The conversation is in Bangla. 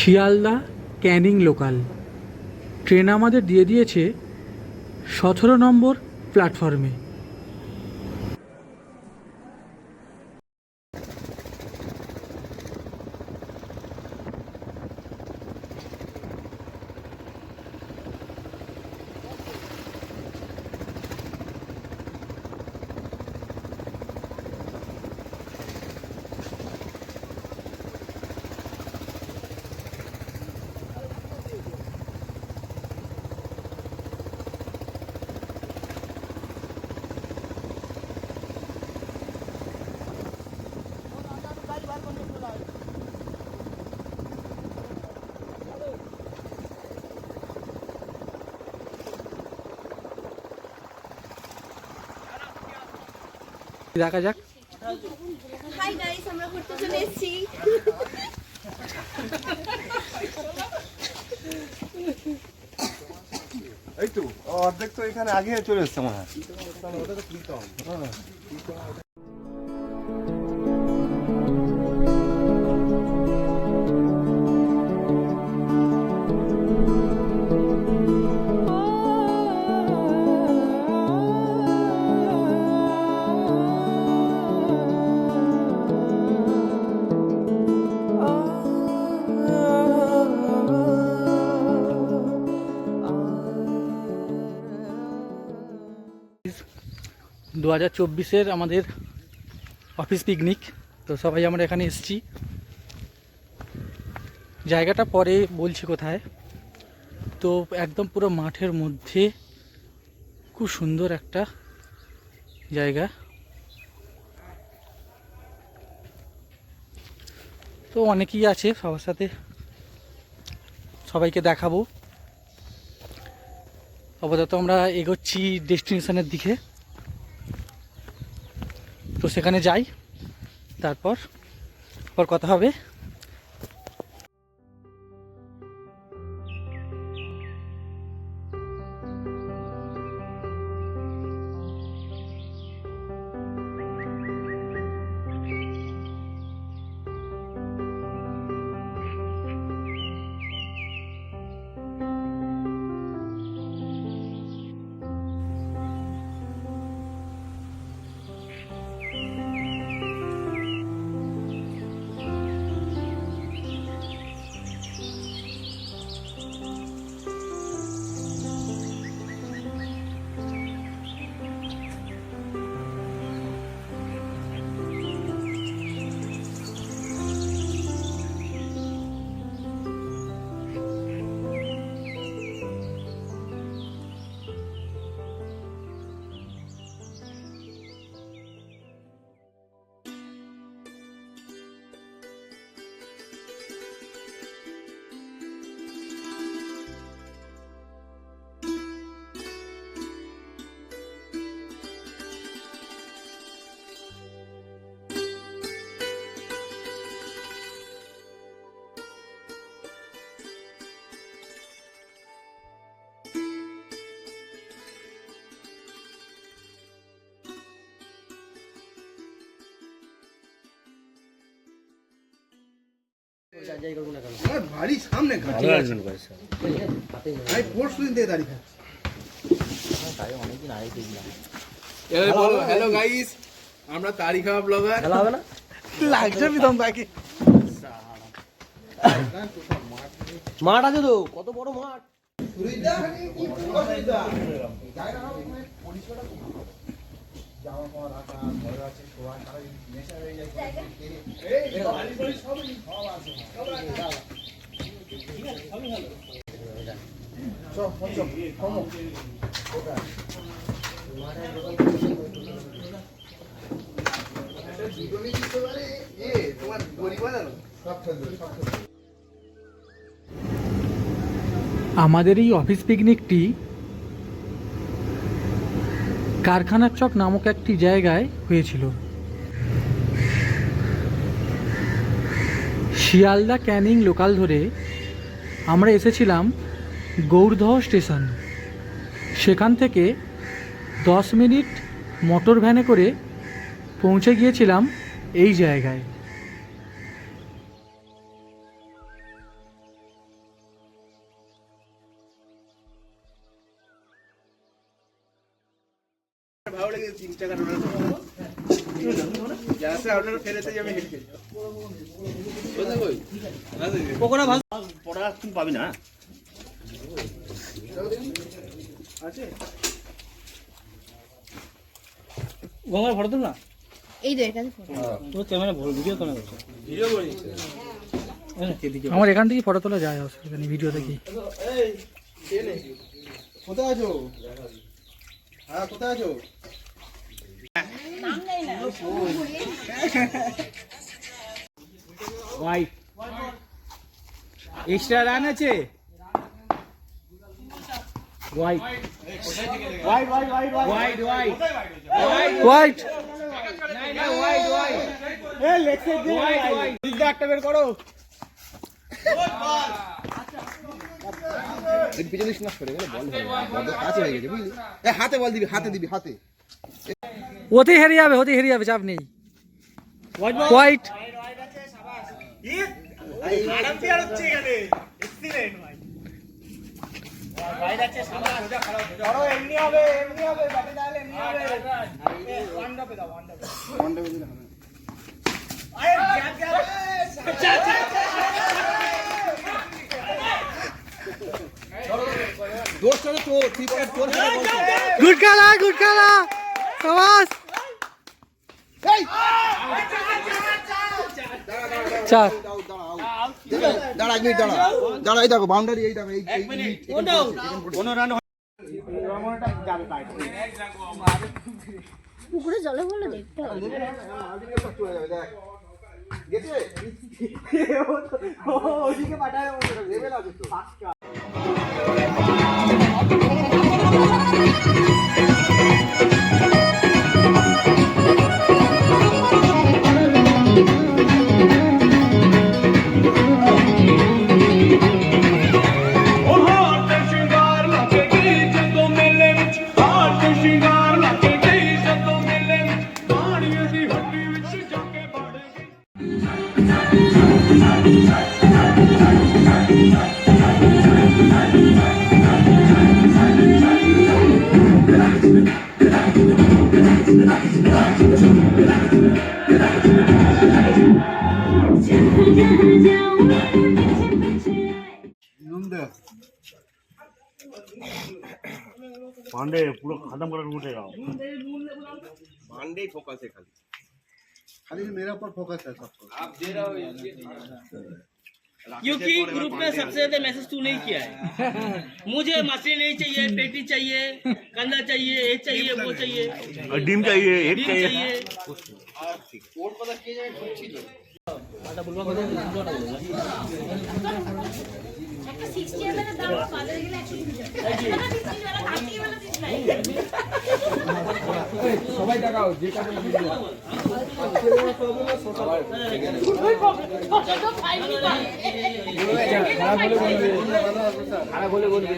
শিয়ালদা ক্যানিং লোকাল ট্রেন আমাদের দিয়ে দিয়েছে 17 নম্বর প্ল্যাটফর্মে। দেখা যাক। হাই গাইস, আমরা ঘুরতে চলে এসেছি। এই তো অর্ধেক তো এখানে আগে চলে এসছে মনে হয়। দু 2024-এর আমাদের অফিস পিকনিক, তো সবাই আমরা এখানে এসেছি। জায়গাটা পরে বলছি কোথায়। তো একদম পুরো মাঠের মধ্যে খুব সুন্দর একটা জায়গা। তো অনেকেই আছে, সবার সাথে সবাইকে দেখাবো। আপাতত আমরা এগোচ্ছি ডেস্টিনেশনের দিকে, তো সেখানে যাই, তারপর কথা হবে। বাড়ি সামনে হ্যালো গাইস, আমরা তারিখা ব্লগার। লাগছে বিদম তাকে। মাঠ আছে তো, কত বড় মাঠ। আমাদের এই অফিস পিকনিকটি কারখানার চক নামক একটি জায়গায় হয়েছিল। শিয়ালদা ক্যানিং লোকাল ধরে আমরা এসেছিলাম গৌরদহ স্টেশন। সেখান থেকে 10 মিনিট মোটর ভ্যানে করে পৌঁছে গিয়েছিলাম এই জায়গায়। গ্যাসে আপনারা ফেলেতে যাবে হেঁটে পকোড়া ভাজ পড়া তুমি পাবি না গঙ্গার ফটো তুল না এই তো এখানে ফটো তোর ক্যামেরা ভুল ভিডিও তোলা হচ্ছে আমার এখান থেকে ফটো তোলা যায় অসুবিধা নেই ভিডিও দেখি কোথায় আছো হ্যাঁ কোথায় আছো নাম নেই না হোয়াইট এক্সট্রা রান আছে white white white white white white না হোয়াইট হোয়াইট এ লেখে দে হোয়াইট দিদা একটা বের করো এর পিছনে স্ন্যাশ করে গেলে বল হবে বল কাছে হয়ে গেছে বুঝলি এ হাতে বল দিবি হাতে ওতেই হেরে যাবে চাপ নেই হোয়াইট দোষ করে তো ঠিক আছে তোর গুড খেলা সবাস চার দাঁড়া এক মিনিট দাঁড়া এই দেখো বাউন্ডারি এই দেখো এই কোন রান পুকুরে জলে বলে দেখতে হবে ওদিকে পাঠায় লেভেল আছে তো पांडे पूरा खत्म कर उठेगा पांडे फोकस है खाली मेरा ऊपर फोकस है सबको आप क्योंकि ग्रुप में सबसे ज्यादा मैसेज तूने ही किया है मुझे मछली नहीं चाहिए पेटी चाहिए कंधा चाहिए ये चाहिए वो चाहिए डिम चाहिए एक डिम चाहिए चाहिए একটা 60 এর দাম বাজারে গেলে 120 সবাই টাকাও যে টাকা খারাপ বলে বলবে